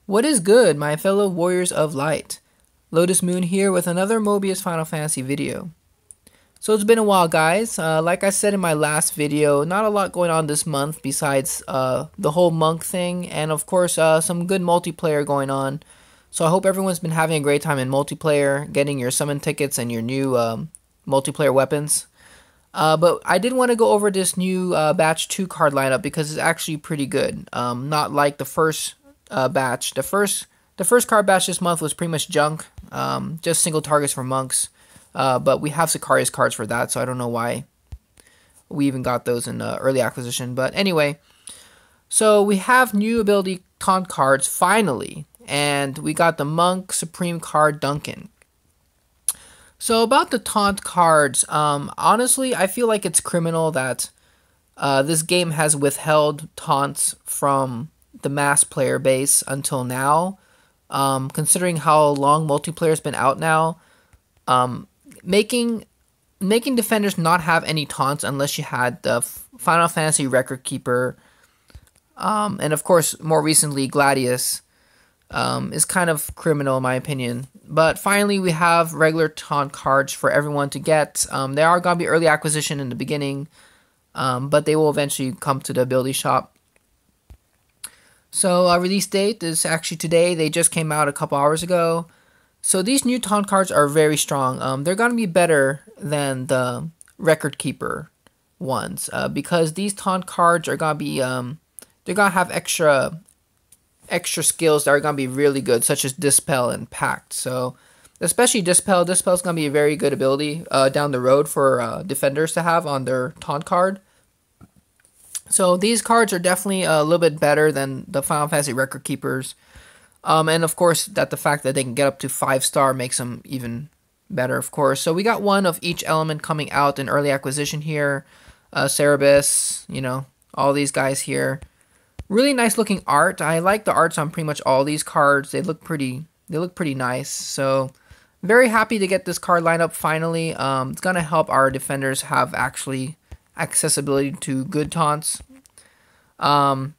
What is good, my fellow warriors of light? Lotus Moon here with another Mobius Final Fantasy video. So it's been a while, guys. Like I said in my last video, not a lot going on this month besides the whole monk thing, and of course some good multiplayer going on. So I hope everyone's been having a great time in multiplayer, getting your summon tickets and your new multiplayer weapons. But I did want to go over this new batch 2 card lineup because it's actually pretty good. Not like the first batch. The first card batch this month was pretty much junk, just single targets for monks. But we have Sicarius cards for that, so I don't know why we even got those in early acquisition. But anyway, so we have new ability taunt cards finally, and we got the Monk Supreme card Duncan. So about the taunt cards, honestly, I feel like it's criminal that this game has withheld taunts from the mass player base until now, considering how long multiplayer's been out now. Making defenders not have any taunts unless you had the Final Fantasy Record Keeper, and of course more recently Gladius, is kind of criminal in my opinion. But finally we have regular taunt cards for everyone to get. They are going to be early acquisition in the beginning, but they will eventually come to the ability shop. So release date is actually today. They just came out a couple hours ago. So these new taunt cards are very strong. They're going to be better than the Record Keeper ones, because these taunt cards are going to be they're going to have extra skills that are going to be really good, such as Dispel and Pact. So especially Dispel. Dispel is going to be a very good ability down the road for defenders to have on their taunt card. So these cards are definitely a little bit better than the Final Fantasy Record Keepers. And of course, that the fact that they can get up to 5-star makes them even better, of course. So we got one of each element coming out in early acquisition here. Cerebus, all these guys here. Really nice looking art. I like the arts on pretty much all these cards. They look pretty nice. So very happy to get this card lineup finally. It's gonna help our defenders have actually accessibility to good taunts. And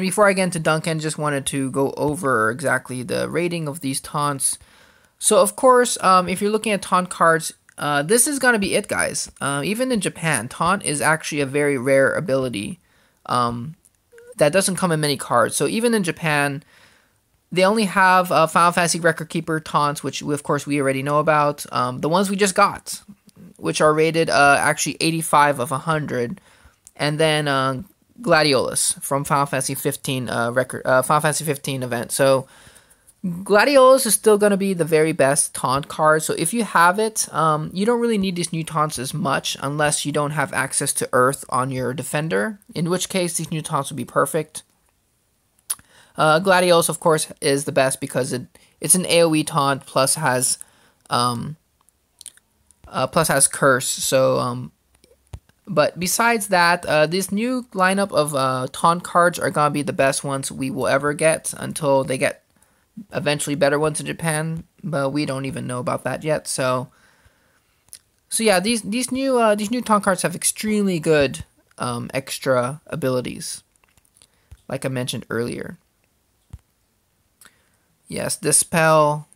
before I get into Duncan, just wanted to go over exactly the rating of these taunts. So of course, if you're looking at taunt cards, this is gonna be it, guys. Even in Japan, taunt is actually a very rare ability that doesn't come in many cards. So even in Japan, they only have Final Fantasy Record Keeper taunts, which of course we already know about. The ones we just got, which are rated actually 85 of 100, and then Gladiolus from Final Fantasy 15 Final Fantasy 15 event. So Gladiolus is still going to be the very best taunt card. So if you have it, you don't really need these new taunts as much unless you don't have access to Earth on your defender, in which case these new taunts would be perfect. Gladiolus, of course, is the best because it's an AoE taunt plus has curse. So but besides that, this new lineup of taunt cards are gonna be the best ones we will ever get until they get eventually better ones in Japan. But we don't even know about that yet. So yeah, these new taunt cards have extremely good extra abilities, like I mentioned earlier. Yes, Dispel.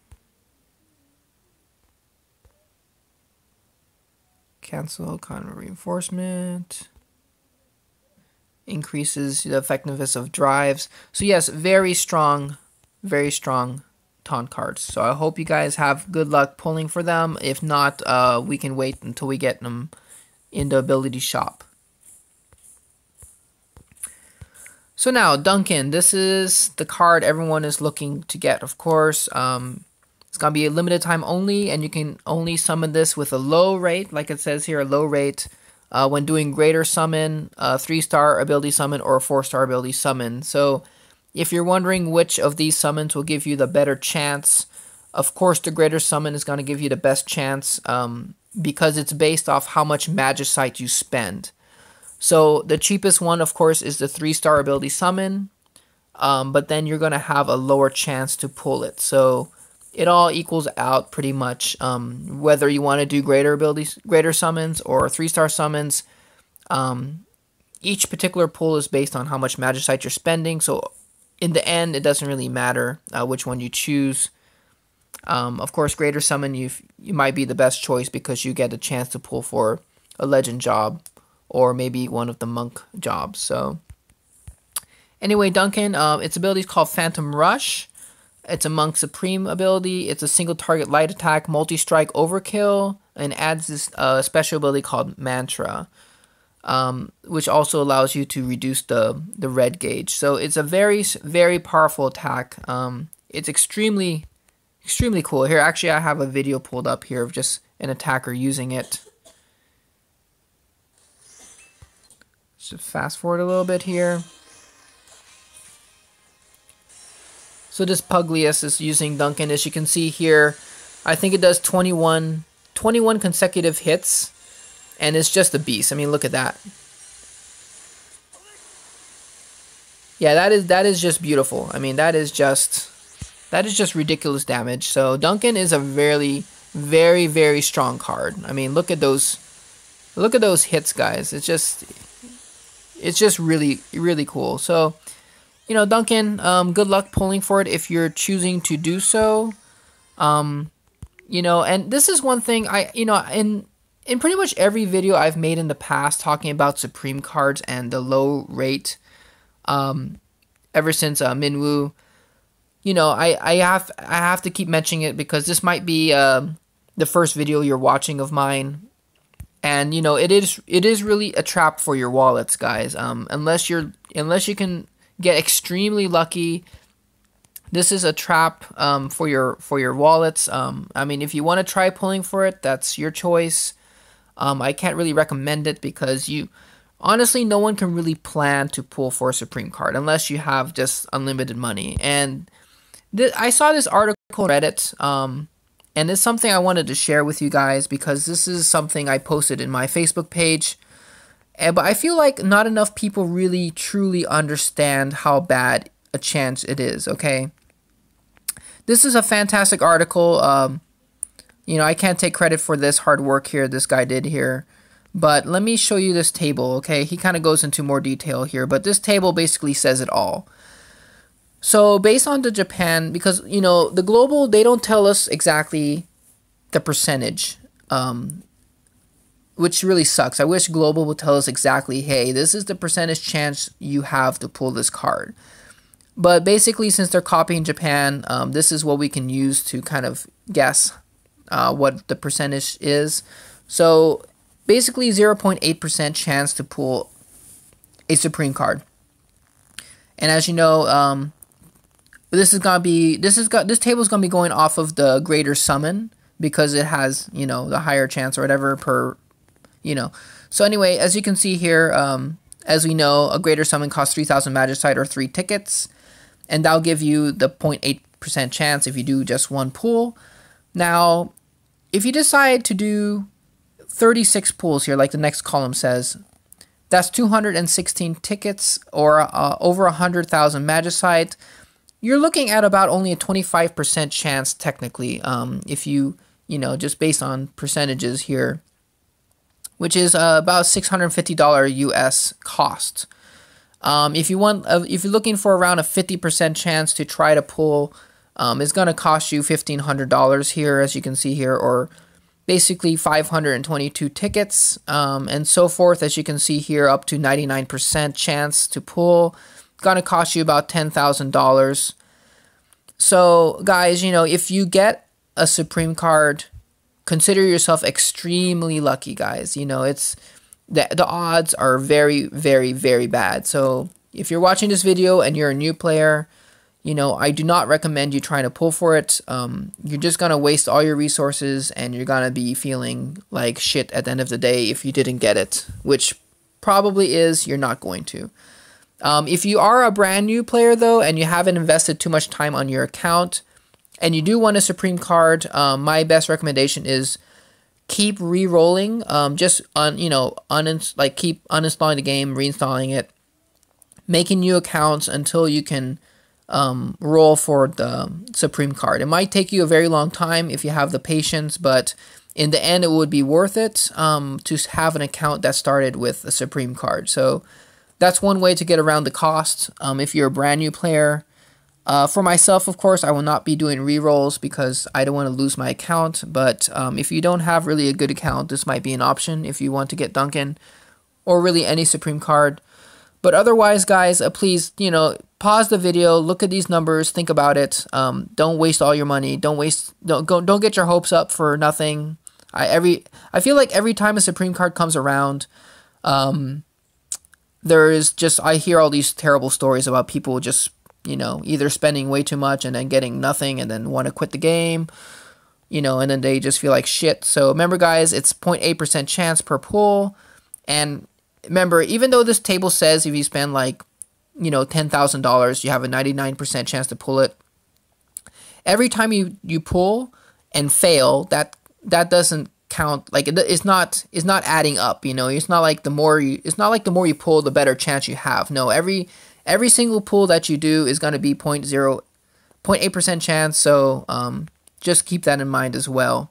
Cancel kind of reinforcement. Increases the effectiveness of drives. So yes, very strong taunt cards. So I hope you guys have good luck pulling for them. If not, we can wait until we get them in the ability shop. So now, Duncan. This is the card everyone is looking to get, of course. It's going to be a limited time only, and you can only summon this with a low rate, like it says here, a low rate, when doing greater summon, 3-star ability summon, or a 4-star ability summon. So if you're wondering which of these summons will give you the better chance, of course the greater summon is going to give you the best chance, because it's based off how much Magicite you spend. So the cheapest one, of course, is the 3-star ability summon, but then you're going to have a lower chance to pull it. So it all equals out pretty much, whether you want to do greater summons or 3-star summons. Each particular pull is based on how much Magicite you're spending. So in the end, it doesn't really matter which one you choose. Of course, Greater Summon you might be the best choice because you get a chance to pull for a Legend job or maybe one of the Monk jobs. So anyway, Duncan, its ability is called Phantom Rush. It's a Monk Supreme ability. It's a single target light attack, multi-strike overkill, and adds this special ability called Mantra, which also allows you to reduce the red gauge. So it's a very, very powerful attack. It's extremely cool. Here, actually, I have a video pulled up here of just an attacker using it. So fast forward a little bit here. So this Puglius is using Duncan. As you can see here, I think it does 21 consecutive hits, and it's just a beast. I mean, look at that. Yeah, that is just beautiful. I mean, that is just ridiculous damage. So Duncan is a very, very, very strong card. I mean, look at those hits, guys. It's just really, really cool. So, you know, Duncan, good luck pulling for it if you're choosing to do so. You know, and this is one thing in pretty much every video I've made in the past talking about Supreme cards and the low rate, ever since Minwoo, you know, I have to keep mentioning it because this might be the first video you're watching of mine. And you know, it is really a trap for your wallets, guys. Unless you can get extremely lucky, this is a trap for your wallets. I mean, if you want to try pulling for it, that's your choice. I can't really recommend it because honestly, no one can really plan to pull for a Supreme card unless you have just unlimited money. And I saw this article on Reddit, and it's something I wanted to share with you guys because this is something I posted in my Facebook page. But I feel like not enough people really truly understand how bad a chance it is, okay? This is a fantastic article. You know, I can't take credit for this hard work here this guy did here. But let me show you this table, okay? He kind of goes into more detail here, but this table basically says it all. So based on the Japan, because, you know, the global, they don't tell us exactly the percentage, which really sucks. I wish global would tell us exactly, hey, this is the percentage chance you have to pull this card. But basically, since they're copying Japan, this is what we can use to kind of guess what the percentage is. So basically 0.8% chance to pull a Supreme card. And as you know, this table is gonna be going off of the Greater Summon because it has, you know, the higher chance or whatever per, you know. So anyway, as you can see here, as we know, a Greater Summon costs 3,000 Magicite or 3 tickets, and that'll give you the 0.8% chance if you do just one pull. Now, if you decide to do 36 pulls here, like the next column says, that's 216 tickets or over 100,000 Magicite. You're looking at about only a 25% chance technically, if you know, just based on percentages here, which is about $650 US cost. If you're looking for around a 50% chance to try to pull, it's going to cost you $1,500 here, as you can see here, or basically 522 tickets, and so forth, as you can see here, up to 99% chance to pull. Going to cost you about $10,000. So, guys, you know, if you get a Supreme card, consider yourself extremely lucky, guys. You know, it's the odds are very, very, very bad. So, if you're watching this video and you're a new player, you know, I do not recommend you trying to pull for it. You're just going to waste all your resources and you're going to be feeling like shit at the end of the day if you didn't get it, which probably is you're not going to. If you are a brand new player, though, and you haven't invested too much time on your account, and you do want a Supreme card, my best recommendation is keep re-rolling. Just keep uninstalling the game, reinstalling it, making new accounts until you can roll for the Supreme card. It might take you a very long time if you have the patience, but in the end, it would be worth it to have an account that started with a Supreme card. So that's one way to get around the cost if you're a brand new player. For myself, of course, I will not be doing rerolls because I don't want to lose my account. But if you don't have really a good account, this might be an option if you want to get Duncan or really any Supreme card. But otherwise, guys, please, pause the video, look at these numbers, think about it. Don't waste all your money. Don't get your hopes up for nothing. I feel like every time a Supreme card comes around, there is just, I hear all these terrible stories about people just, either spending way too much and then getting nothing and then want to quit the game, and then they just feel like shit. So remember, guys, it's 0.8% chance per pull. And remember, even though this table says if you spend like, $10,000, you have a 99% chance to pull it. Every time you pull and fail, that doesn't count. Like it's not adding up. It's not like the more you pull, the better chance you have. No, every single pull that you do is going to be 0.8% chance. So just keep that in mind as well.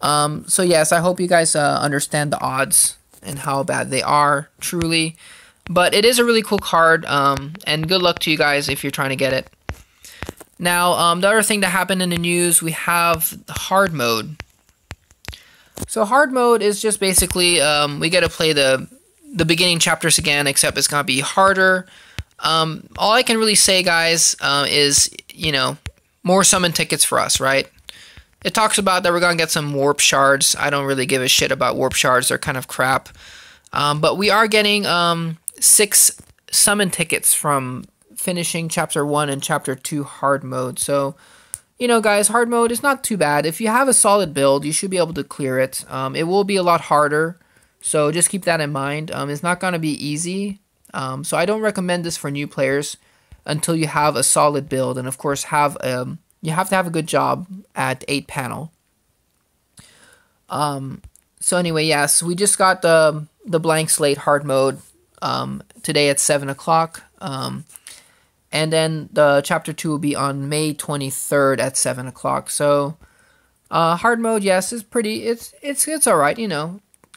So yes, I hope you guys understand the odds and how bad they are, truly. But it is a really cool card, and good luck to you guys if you're trying to get it. Now, the other thing that happened in the news, we have hard mode. So hard mode is just basically, we get to play the beginning chapters again, except it's going to be harder. All I can really say, guys, is, more summon tickets for us, right? It talks about that we're going to get some warp shards. I don't really give a shit about warp shards. They're kind of crap. But we are getting 6 summon tickets from finishing Chapter 1 and Chapter 2 hard mode. So, guys, hard mode is not too bad. If you have a solid build, you should be able to clear it. It will be a lot harder. So just keep that in mind. It's not going to be easy. So I don't recommend this for new players until you have a solid build. And, of course, you have to have a good job at 8 panel. So anyway, yes, we just got the blank slate hard mode today at 7 o'clock. And then the chapter 2 will be on May 23rd at 7 o'clock. So hard mode, yes, is pretty. It's all right.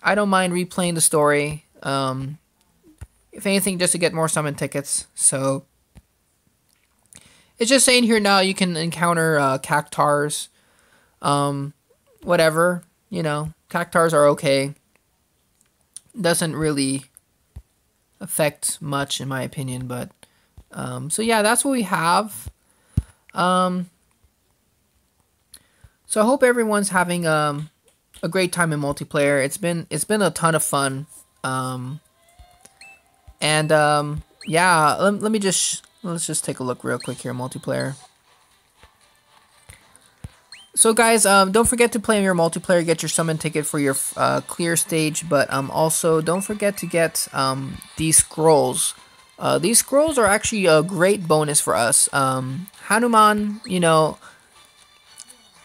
I don't mind replaying the story. If anything, just to get more summon tickets. So it's just saying here now you can encounter cactars, whatever, cactars are okay. Doesn't really affect much in my opinion, but so yeah, that's what we have. So I hope everyone's having a great time in multiplayer. It's been a ton of fun. Yeah, let's just take a look real quick here, multiplayer. So guys, don't forget to play in your multiplayer, get your summon ticket for your clear stage, but also don't forget to get these scrolls. These scrolls are actually a great bonus for us. Hanuman,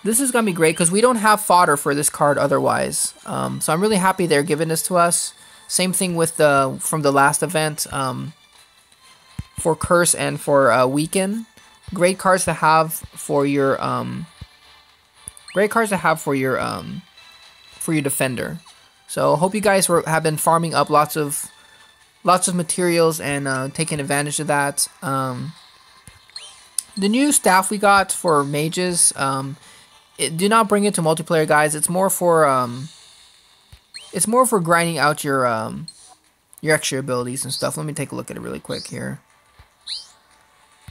this is going to be great because we don't have fodder for this card otherwise. So I'm really happy they're giving this to us. Same thing with from the last event. For Curse and for Weaken. Great cards to have for your defender. So hope you guys have been farming up lots of materials and taking advantage of that. The new staff we got for mages, do not bring it to multiplayer, guys. It's more for grinding out your extra abilities and stuff. Let me take a look at it really quick here.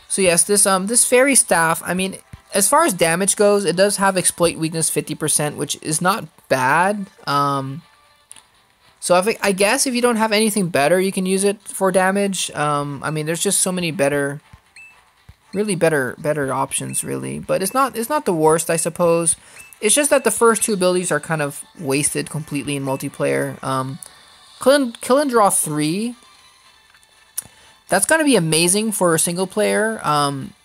So yes, this fairy staff, I mean, as far as damage goes, it does have exploit weakness 50%, which is not bad. So I guess if you don't have anything better, you can use it for damage. I mean, there's just so many better options, really. But it's not the worst, I suppose. It's just that the first 2 abilities are kind of wasted completely in multiplayer. Kill and Draw 3. That's going to be amazing for a single player,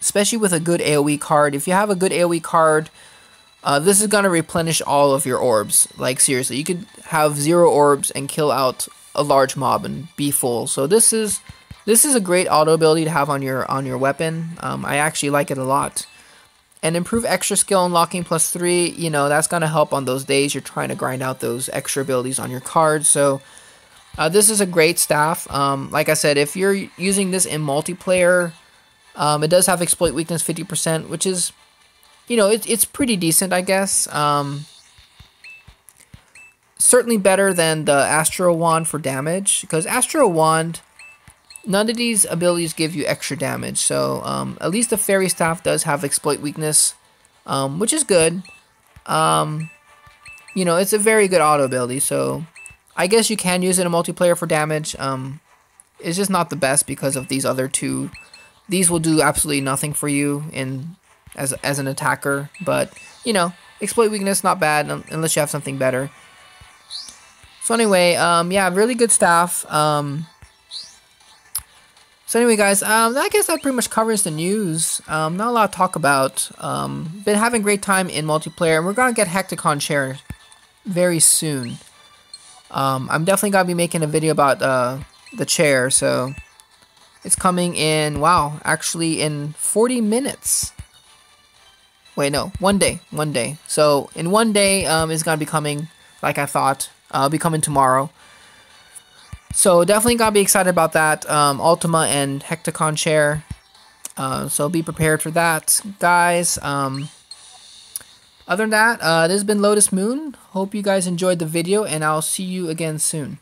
especially with a good AoE card. If you have a good AoE card, this is going to replenish all of your orbs. Like, seriously, you could have 0 orbs and kill out a large mob and be full. So this is a great auto ability to have on your weapon. I actually like it a lot. And improve extra skill unlocking +3, that's going to help on those days you're trying to grind out those extra abilities on your cards. So this is a great staff. Like I said, if you're using this in multiplayer, It does have exploit weakness 50%, which is, you know, it's pretty decent, I guess. Certainly better than the Astro Wand for damage, because Astro Wand, none of these abilities give you extra damage. So at least the Fairy Staff does have exploit weakness, which is good. You know, it's a very good auto ability, so I guess you can use it in multiplayer for damage. It's just not the best because of these other two. These will do absolutely nothing for you as an attacker, but you know, exploit weakness not bad unless you have something better. So anyway, yeah, really good staff. So anyway, guys, I guess that pretty much covers the news. Not a lot to talk about. Been having a great time in multiplayer, and we're gonna get Hecticon chair very soon. I'm definitely gonna be making a video about the chair, so it's coming in, wow, actually in 40 minutes. Wait, no, one day. So in one day, it's gonna be coming, like I thought. It'll be coming tomorrow. So definitely gotta be excited about that. Ultima and Hecticon chair. So be prepared for that, guys. Other than that, this has been Lotus Moon. Hope you guys enjoyed the video, and I'll see you again soon.